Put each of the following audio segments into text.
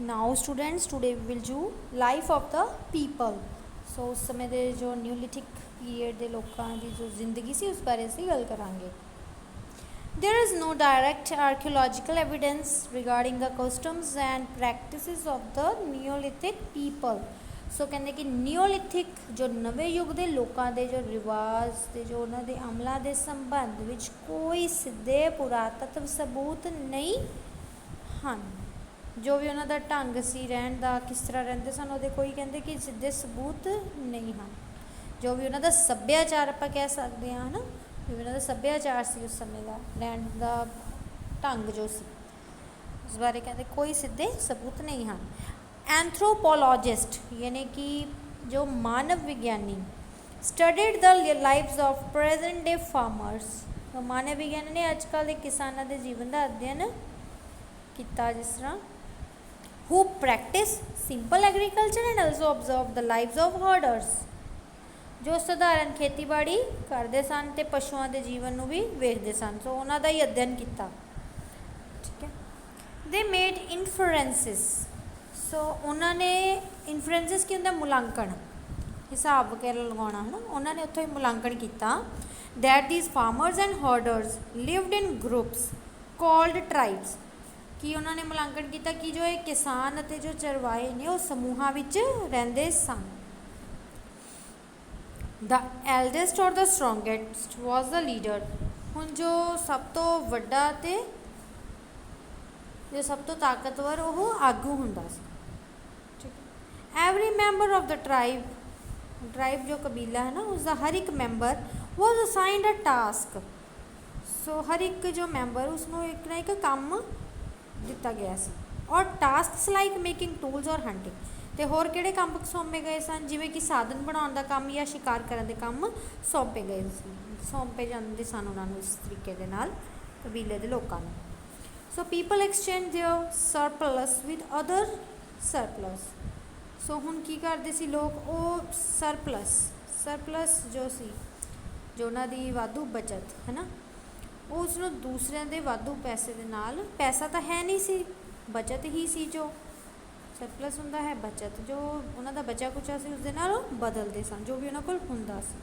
Now students today will do life of the people. So उस समय के जो न्यूलिथिक पीरियड के लोगों की जो जिंदगी सी उस बारे असीं गल करांगे। There is no direct archaeological evidence regarding the customs and practices of the Neolithic people. सो कहते कि न्यूलिथिक जो नवे युग के लोगों के जो रिवाज ते जो उन्होंने अमलों के संबंध विच कोई सीधे पुरातत्व सबूत नहीं हैं। जो भी उन्होंने ढंग सी रहन का किस तरह रहते सन वो कोई कहते कि सीधे सबूत नहीं हैं। जो भी उन्होंने सभ्याचार आप कह सकते हैं है ना, जो भी उन्होंने सभ्याचार से उस समय का रहन का ढंग जो सी उस बारे कहते कोई सीधे सबूत नहीं हैं। एंथ्रोपोलॉजिस्ट यानी कि जो मानव विज्ञानी studied the lives of present day farmers, तो मानव विज्ञानी ने अजकल के किसानों के जीवन का अध्ययन किया, जिस तरह who practice simple agriculture and also observe the lives of herders, जो साधारण खेतीबाड़ी करते सन ते पशुओं के जीवन को भी वेखते सन। सो उन्होंने ही अध्ययन किया। ठीक है, दे मेड इनफरेंसिस। सो उन्होंने इनफरेंसिस की होंगे मुलांकन, हिसाब वगैरह लगाना है ना, उन्होंने उत्थों ही मुलांकन किया। That these farmers and herders lived in groups called tribes, कि उन्होंने मुलांकन किया कि जो एक किसान और जो चरवाए ने वो समूहों में रहते सन। द एल्डेस्ट और the strongest was the leader. हुण जो सब तो वड्डा ते जो सब तो ताकतवर वो आगू हुंदा सी। ठीक है, every member of the tribe जो कबीला है ना उसका हर एक member was assigned a task. So हर एक जो मैंबर उसनों एक ना एक काम दिता गया सी। और टास्क लाइक मेकिंग टूल्स और हंटिंग, तो होर किहड़े काम सौंपे गए सन, जिवें कि साधन बनाने का काम या शिकार करने के काम सौंपे गए सौंपे जाते सन उन्होंने इस तरीके के नाल कबीले के लोगों को। So people exchange their surplus with other surplus. So हुण की करते सी लोग वो सरप्लस जो सी जो उन्होंने वाधू बचत है ना, वो उसनों दूसरों के वाधू पैसे के नाल, पैसा तो है नहीं सी, बचत ही सी, जो सरप्लस हुंदा है बचत, जो उन्होंने बचा कुचा सी उसदे नाल बदलते सन जो भी उन्होंने कोल हुंदा सी।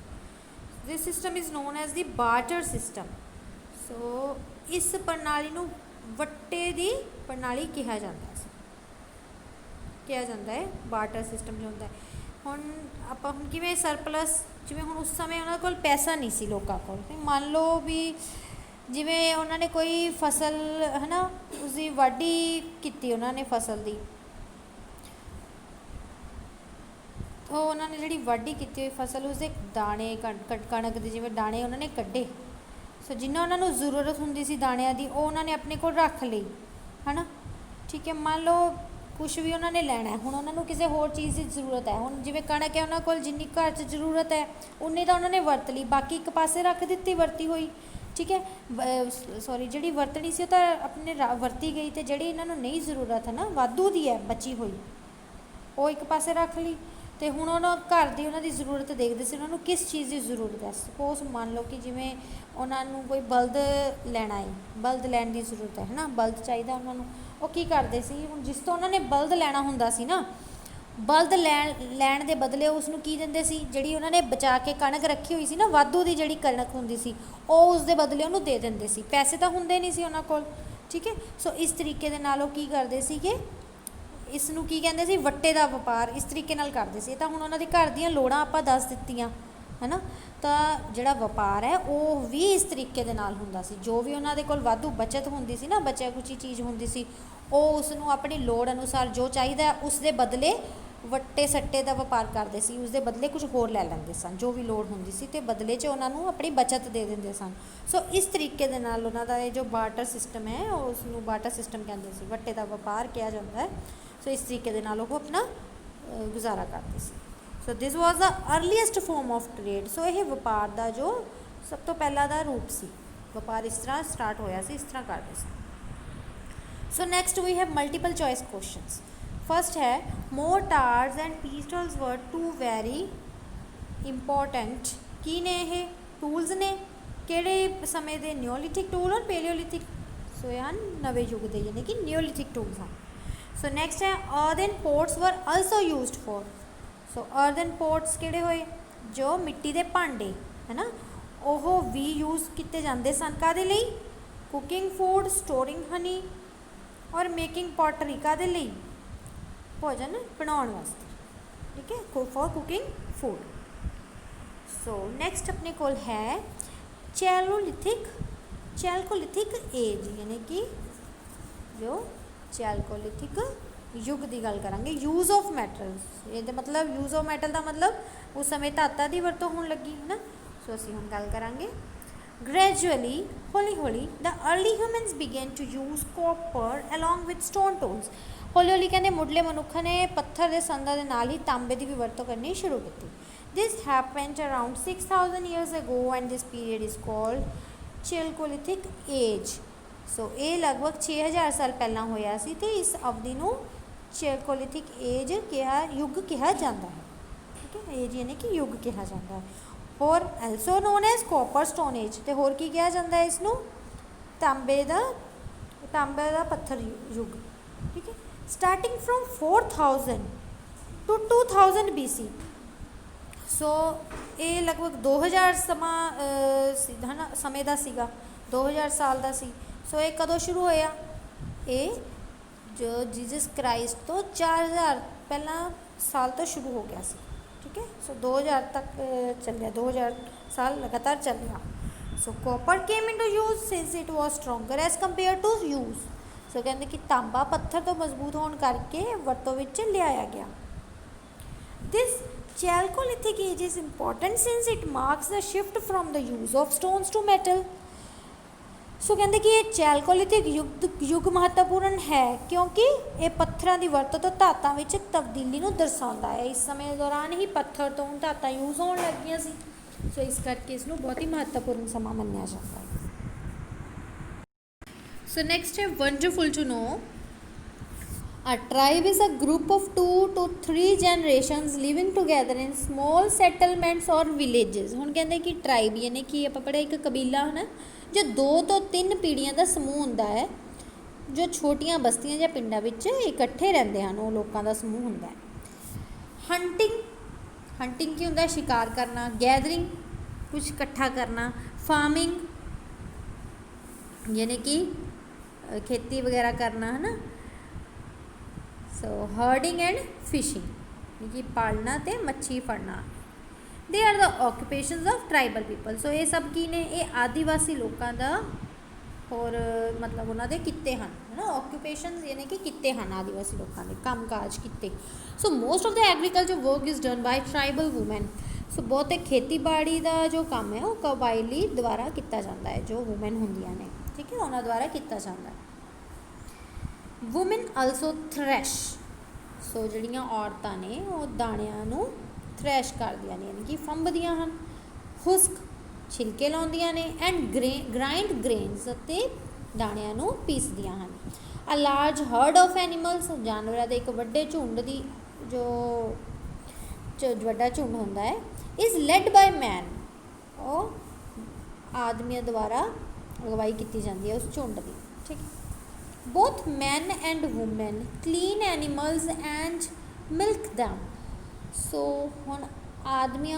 This system is known as the barter system. So इस प्रणाली नूं वट्टे दी प्रणाली कहा जाता है, बार्टर सिस्टम जो होंदा है। हुण आपां हुण किवें सरप्लस, जिवें हुण उस समय उन्होंने कोल पैसा नहीं सी लोकां कोल, मान लो भी जिवें उन्होंने कोई फसल है ना उसकी वाढी की उन्होंने फसल की, तो उन्होंने जी वाढी की हुई फसल उसके दाने कणक के जिवें दाने उन्होंने कड्ढे। सो जिन्ना उन्होंने जरूरत होंदी सी दाणियां दी वो उन्होंने अपने को रख ली है ना। ठीक है, मान लो कुछ भी उन्होंने लैना है, हुण उन्होंने किसी होर चीज़ की जरूरत है, हुण जिवें कणक है उन्होंने कोल जिन्नी घर च जरूरत है उन्नी तो उन्होंने वरत ली, बाकी एक पासे रख दी वरती हुई। ठीक है, सॉरी जी वरतनी सी तो अपने वरती गई, तो जी इन्होंने नहीं जरूरत है ना वाधू की है बची हुई वो एक पासे रख ली। तो हुण उन्होंने घर की उन्होंने जरूरत देखते सी उन्होंने किस चीज़ की जरूरत है। सपोज मान लो कि जिमें उन्होंने कोई बल्द लैना है, बल्द लैन की जरूरत है ना, बल्द चाहिए उन्होंने, वो की करते सी हुण जिस तो उन्होंने बल्द लैना हुंदा सी ना, बल्द लैन के बदले उसनूं की दिंदे सी, जिहड़ी उन्होंने बचा के कणक रखी हुई सी ना वाधू की जिहड़ी कणक हुंदी सी वो उसके बदले उन्होंने दे दिंदे सी, पैसे तो हुंदे नहीं सी उन्हां कोल। ठीक है, सो इस तरीके दे नाल की करते सी कि इसनूं की कहंदे सी वट्टे का व्यापार इस तरीके नाल करते सी। तां हुण उन्हां दे घर दीयां लोड़ां आपां दस दित्तियां है ना, तो जिहड़ा व्यापार है वो भी इस तरीके दे नाल हुंदा सी। जो भी उन्हां दे कोल वाधू बचत हुंदी सी ना, बचा कुची चीज़ हुंदी सी वो उसनूं अपनी लोड़ अनुसार जो चाहिए उसके बदले वट्टे सट्टे का व्यापार करते सी, उसके बदले कुछ होर लै लैंदे सन जो भी लोड़ हुंदी सी, ते बदले च उन्होंने अपनी बचत दे दिंदे सन। सो इस तरीके दे नाल उन्हां दा जो बार्टर सिस्टम है उसनूं बार्टर सिस्टम कहंदे सी, वट्टे का व्यापार किया जाता है। सो इस तरीके दे नाल अपना गुजारा करते सी। So this was the earliest form of trade. So यह व्यापार का जो सब तो पहला दा रूप सी, व्यापार इस तरह स्टार्ट होया सी, इस तरह करते सी। So next we have multiple choice questions. First है mortars and pestles were two very important. की ने ये टूल्स ने किहड़े समय के न्योलिथिक टूल और पेलियोलिथिक, सो ये नवे युग के यानी कि न्योलिथिक टूल्स हैं। सो नैक्सट है earthen pots were also used for. So earthen pots किहड़े होए, जो मिट्टी के भांडे है ना, वो भी यूज़ किए जाते सन काहदे लई, कुकिंग फूड, स्टोरिंग हनी और मेकिंग पॉटरी, काहदे लई, भोजन बनाउण वास्ते, ठीक है, for cooking food. So next अपने कोल है चैलोलिथिक एज, यानी कि जो चैल्कोलिथिक युग की गल करांगे। यूज़ ऑफ मैटल्स, ये मतलब यूज़ ऑफ मैटल का मतलब उस समय धातां की वरतों होण लगी है ना। सो असीं हुण गल करांगे। ग्रैजुअली, हौली हौली the early humans began to use copper along with stone tools. हौली हौली कहते मुढ़ले मनुखा ने पत्थर के संदां दे नाल ही तांबे की भी वरतों करनी शुरू की। This happened around 6000 years ago and this period is called chalcolithic age. So ये लगभग 6000 साल पहला होया सी ते इस अवधि नूं चैल्कोलिथिक एज कहा, युग कहा जाता है, ठीक है, एज यानी कि युग कहा जाता है। और also known as copper stone age, तो होर की कहा जाता है इसनूं, तांबे दा पत्थर युग, ठीक है। Starting from 4000 to 2000 BC। So ये लगभग 2000 है ना समय का सीगा, 2000 साल का सी। सो ये कदों शुरू होया, ये जो जीसस क्राइस्ट तो 4000 पहला साल तो शुरू हो गया सी, ठीक है। सो 2000 तक चलिया, 2000 साल लगातार चलिया। So copper came into use since it was stronger as compare to use. So कहते कि तांबा पत्थर तो मजबूत होने करके वरतों विच लियाया गया। This chalcolithic age is important since it marks the shift from the use of stones to metal. So कहते कि ये चैल्कोलिथिक युग महत्वपूर्ण है क्योंकि ये पत्थरों की वरतों तो धातां विच तब्दीली नूं दर्शाता है। इस समय दौरान ही पत्थर तो धातां यूज़ होने लग गई सी। सो इस करके इसनूं बहुत ही महत्वपूर्ण समा मन्निया जाता है। सो नैक्सट है wonderful to know, A tribe is a group of 2 to 3 generations living together in small settlements or villages। हुण कहते कि ट्राइब यानी कि आप पढ़े एक कबीला है ना, जो 2 तो 3 पीढ़ियां का समूह होंदा है, जो छोटियां बस्तियां या पिंडां विच इकट्ठे रहंदे हन, वो लोकां दा समूह होंदा है। हंटिंग की होंदा है, शिकार करना। गैदरिंग कुछ इकट्ठा करना। फार्मिंग यानी कि खेती वगैरह करना है ना। सो हर्डिंग एंड फिशिंग यानी कि पालना ते मच्छी फड़ना। They are the occupations of tribal people. So ये सब की ने, ये आदिवासी लोगों का और मतलब उन्होंने किते हैं ना, ऑक्यूपेशन यानी कि किते हैं आदिवासी लोगों के काम काज किते। So most of the agriculture work is done by tribal women. So बहुत खेतीबाड़ी का जो काम है वो कबायली द्वारा किया जाता है, जो वूमेन होंदियां ने, ठीक है, उन्होंने द्वारा किया जाता है। Women also thrash. सो जड़ियाँ औरतां ने वो दाणियां नूं थ्रैश करदियां ने यानी कि फंबदियां हन। हुस्क छिलके लाउंदियां ने एंड ग्राइंड ग्रेन्स ते दाणियां नूं पीसदियां हन। A large heard of animals, जानवरां दे एक वड्डे झुंड दी जो वड्डा झुंड होंदा है, इज़ लैड बाय मैन। वो आदमियों द्वारा अगवाई की जाती है उस झुंड की, ठीक है। Both men and women clean animals and milk them. So हुण आदमी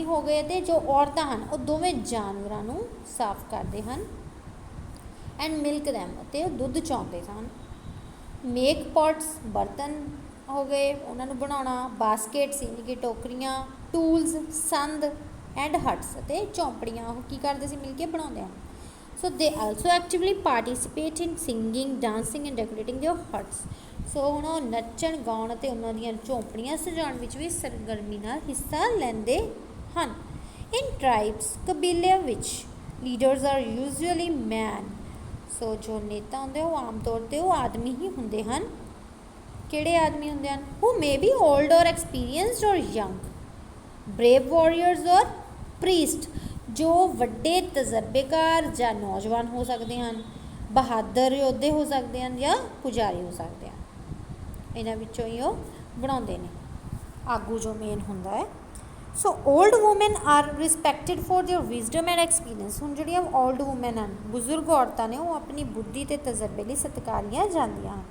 हो गए तो जो औरतां हन वो दोवें जानवरां नूं साफ करते हैं एंड मिल्क दैम, ते दुध चौंदे सन। मेक पॉट्स बर्तन हो गए उन्होंने बनाना। बास्केट्स यानी कि टोकरियाँ। टूल्स संद एंड हट्स ते झोंपड़ियाँ की करते सी मिल के बनाते हैं। So they also actively participate in singing dancing and decorating their huts. So हुण नच्चण गाउण ते उन्हां दीयां झोंपड़ियां सजाउण विच भी सरगर्मी नाल हिस्सा लैंदे हन। इन ट्राइब्स कबीलिਆਂ विच leaders are usually men. So जो नेता होंदे वो आम तौर पर वो आदमी ही होंदे हन। किहड़े आदमी होंदे हन? हु मे बी ओल्ड और एक्सपीरियंसड और यंग। ब्रेव वॉरियर्स और प्रीस्ट, जो वड्डे तजर्बेकार या नौजवान हो सकते हैं। बहादुर योद्धे हो सकते हैं या पुजारी हो सकते हैं। इन्हां विचों ही वो बनाउंदे ने आगू जो मेन होंदा है। So old women are respected for their wisdom and experience. हुण जिहड़ियां ओल्ड वूमेन हैं, बुजुर्ग औरतां ने, वो अपनी बुद्धि ते तजर्बे लई सत्कारियां जांदियां हैं।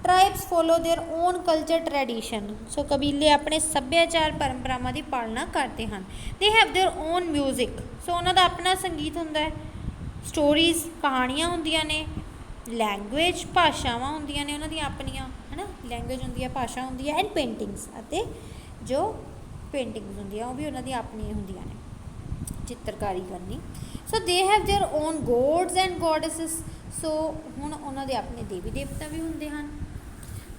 Tribes follow their own culture tradition. So कबीले अपने सभ्याचार परंपरावां की पालना करते हैं। They have their own music, so उन्हों का अपना संगीत होंदा है। स्टोरीज कहानियाँ होंदियां ने, लैंगुएज भाषावां होंदियां ने उन्हां दी अपनियां, है ना, लैंगुएज होंदी है, भाषा होंदी है, एंड पेंटिंग्स, अते जो पेंटिंग्स होंदियां वो भी उन्हां दी अपनी होंदियां ने, चित्रकारी करनी। So they have their own gods and goddesses, so हुण उन्हां दे अपने देवी देवता भी होंदे हैं।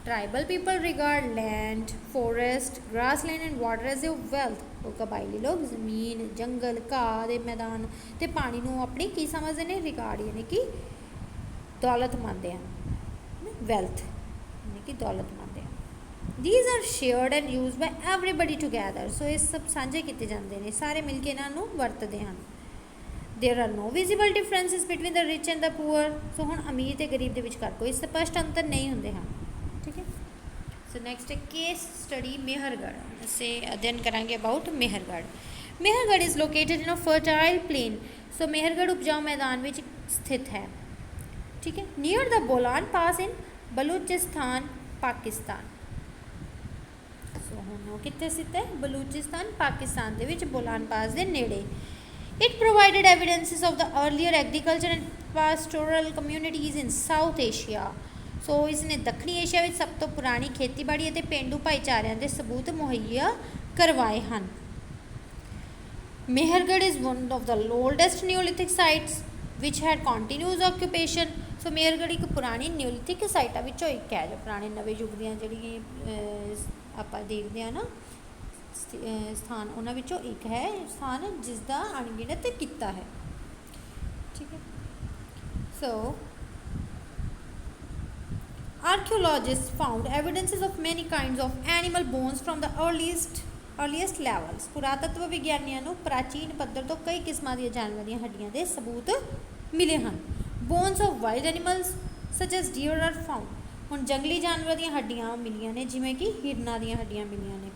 Tribal people regard land, forest, grass land and water as a wealth. वो कबायली लोग जमीन, जंगल, घाह के मैदान ते पानी नूं अपनी की समझते हैं, रिगार्ड यानी कि दौलत मानते हैं, वेल्थ यानी कि दौलत मानते हैं। These are shared and used by everybody together, so ये सब साझे किए जाते हैं, सारे मिलकर इन्हों वरतते हैं। There are no visible differences between the rich and the poor, so हुण अमीर ते गरीब के विचकार कोई स्पष्ट अंतर नहीं होंगे हैं। ठीक है। सो नैक्सट है केस स्टडी मेहरगढ़, से अध्ययन करांगे about Mehrgarh. Mehrgarh is located in a fertile plain, so Mehrgarh उपजाऊ मैदान में स्थित है। ठीक है। Near the Bolan pass in Balochistan Pakistan, so हुण कित्थे स्थित है, बलूचिस्तान पाकिस्तान दे विच बोलान पास दे नेड़े। It provided evidences of the earlier agriculture and pastoral communities in South Asia, so इसने दक्षिणी एशिया में सब तो पुरानी खेतीबाड़ी और पेंडू भाईचारिਆਂ के सबूत मुहैया करवाए हैं। Mehrgarh is one of the oldest neolithic sites which had continuous occupation, so Mehrgarh एक पुरानी न्यूलिथिक साइटा विचों एक है, जो पुराने नवे युग दी जिहड़ी आपां देखदे आ ना स्थान, उन्हां विचों एक है स्थान जिसका अणगिणत किता है। ठीक है। सो archaeologists found evidences of many kinds of animal bones from the earliest levels, पुरातत्व विग्यानियों को प्राचीन पद्धर तो कई किस्म दी जानवर दी हड्डियां दे सबूत मिले हैं। Bones of wild animals such as deer are found, हुण जंगली जानवर दी हड्डियां मिलियां ने, जिवें कि हिरना दी हड्डियां मिलियां ने।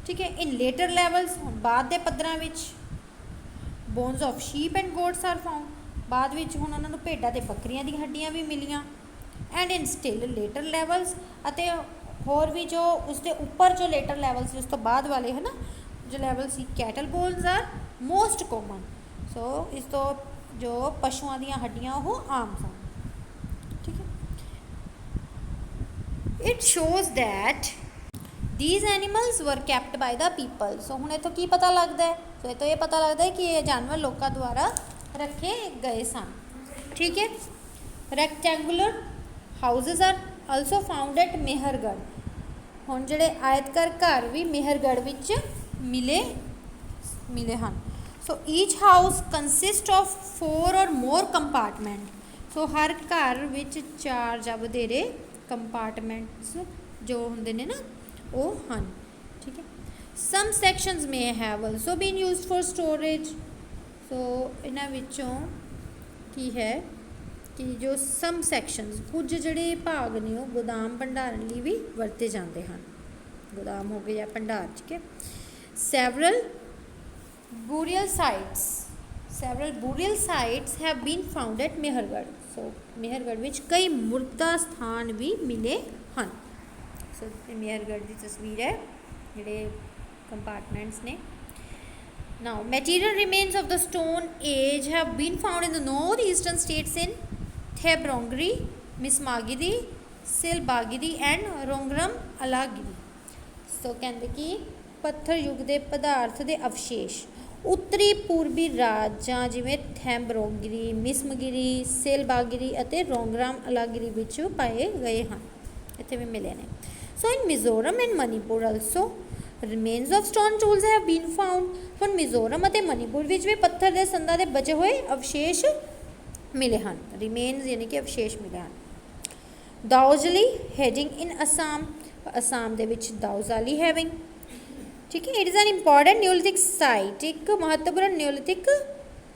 ठीक है। इन लेटर लैवल्स, हुण बाद दे पद्धरां विच bones of sheep and goats are found, बाद विच हुण उन्हां नूं भेड्डां ते बकरियां दी हड्डियां भी मिलियां। And in still later levels, अते होर भी जो उसके उपर जो लेटर लैवल्स उस तो बाद वाले है ना जो लैवल सी, cattle bones are most common, so इस तो जो पशुओं दी हड्डियां वो आम सन। ठीक है। It shows that these animals were kept by the people, so हुण इतों की पता लगता है, सो इतों ये पता लगता है कि ये जानवर लोगों द्वारा रखे गए सन। ठीक है। Rectangular houses are also found at Mehrgarh, हुण जिहड़े आयतकार घर भी मेहरगढ़ विच मिले हैं। So each house consist of 4 or more compartment, सो हर घर विच 4 ਜਾਂ ਵਧੇਰੇ कंपार्टमेंट्स जो होंदे ने ना वो हैं। ठीक है। Some sections may have also been used for storage, so इन्हां विचों की है कि जो सम सैक्शनस कुछ जिहड़े भाग ने वो गोदाम भंडारण लिए भी वरते जाते हैं, गोदाम हो गए या भंडार। ठीक है। Several burial sites have been found at Mehrgarh, so Mehrgarh विच कई मुर्दा स्थान भी मिले हैं। सो मेहरगढ़ की तस्वीर है जिहड़े कंपार्टमेंट्स ने। Now material remains of the stone age have been found in the northeastern states in थेब्रोंगरी, मिसमागिरी, सिलबागिरी एंड रोंगरम अलागिरी। सो कहते कि पत्थर युग के पदार्थ के अवशेष उत्तरी पूर्वी राज्यां जिवें थैम्बरोंगिरी, मिसमगिरी, सेलबागिरी और रोंगराम अलागिरी विच पाए गए हैं, इत्थे भी मिले ने। So in Mizoram and Manipur also remains of stone tools have been found, हुण मिजोरम और मणिपुर विच भी पत्थर के संदां के बचे हुए अवशेष मिले हैं, रिमेन्स यानी कि अवशेष मिले हैं। दाओजली हेडिंग इन असम, असम दे विच दाओजाली हैविंग। ठीक है। It is an important neolithic site, एक महत्वपूर्ण न्यूलिथिक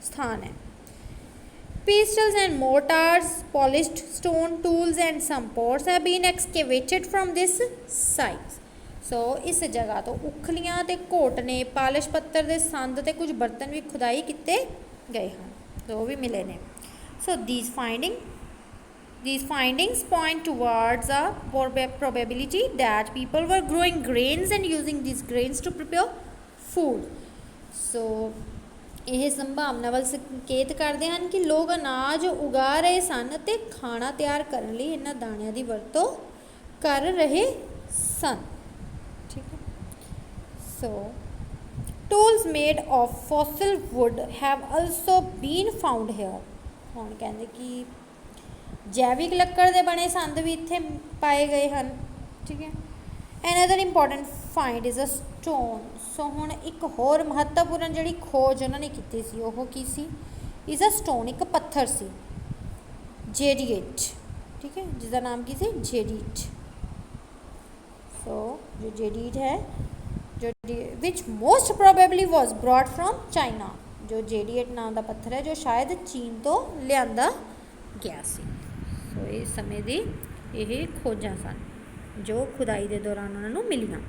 स्थान है। Pestles and mortars, polished stone tools and some pots have been excavated from this site, so इस जगह तो उखलियां ते घोटने, पालिश पत्थर के संद ते कुछ बर्तन भी खुदाई किए गए हैं, तो वो भी मिले ने। So these finding These findings point towards a probability that people were growing grains and using these grains to prepare food. So ਇਹ ਸੰਭਾਵਨਾ ਵੱਲ ਸੰਕੇਤ ਕਰਦੇ ਹਨ ਕਿ ਲੋਕ ਅਨਾਜ ਉਗਾ ਰਹੇ ਸਨ ਅਤੇ ਖਾਣਾ ਤਿਆਰ ਕਰਨ ਲਈ ਇਹਨਾਂ ਦਾਣਿਆਂ ਦੀ ਵਰਤੋਂ ਕਰ ਰਹੇ ਸਨ। ਠੀਕ ਹੈ। ਸੋ tools made of fossil wood have also been found here। ਹੁਣ ਕਹਿੰਦੇ ਕਿ ਜੈਵਿਕ ਲੱਕੜ ਦੇ ਬਣੇ ਸੰਦ ਵੀ ਇੱਥੇ ਪਾਏ ਗਏ ਹਨ। ਠੀਕ ਹੈ। another important find is a stone। ਸੋ ਹੁਣ ਇੱਕ ਹੋਰ ਮਹੱਤਵਪੂਰਨ ਜਿਹੜੀ ਖੋਜ ਉਹਨਾਂ ਨੇ ਕੀਤੀ ਸੀ ਉਹ ਕੀ ਸੀ? is a stone, ਇੱਕ ਪੱਥਰ ਸੀ ਜੇਡੀਏਟ। ਠੀਕ ਹੈ, ਜਿਸ ਦਾ ਨਾਮ ਕੀ ਸੀ? ਜੇਡੀਟ। ਸੋ ਜੋ ਜੇਡੀਟ ਹੈ ਜੋ which most probably was brought from China। ਜੋ ਜੇਡੀਏਟ ਨਾਮ ਦਾ ਪੱਥਰ ਹੈ ਜੋ ਸ਼ਾਇਦ ਚੀਨ ਤੋਂ ਲਿਆਂਦਾ ਗਿਆ ਸੀ। ਸੋ ਇਸ ਸਮੇਂ ਦੀ ਇਹ ਖੋਜਾਂ ਸਨ ਜੋ ਖੁਦਾਈ ਦੇ ਦੌਰਾਨ ਉਹਨਾਂ ਨੂੰ ਮਿਲੀਆਂ।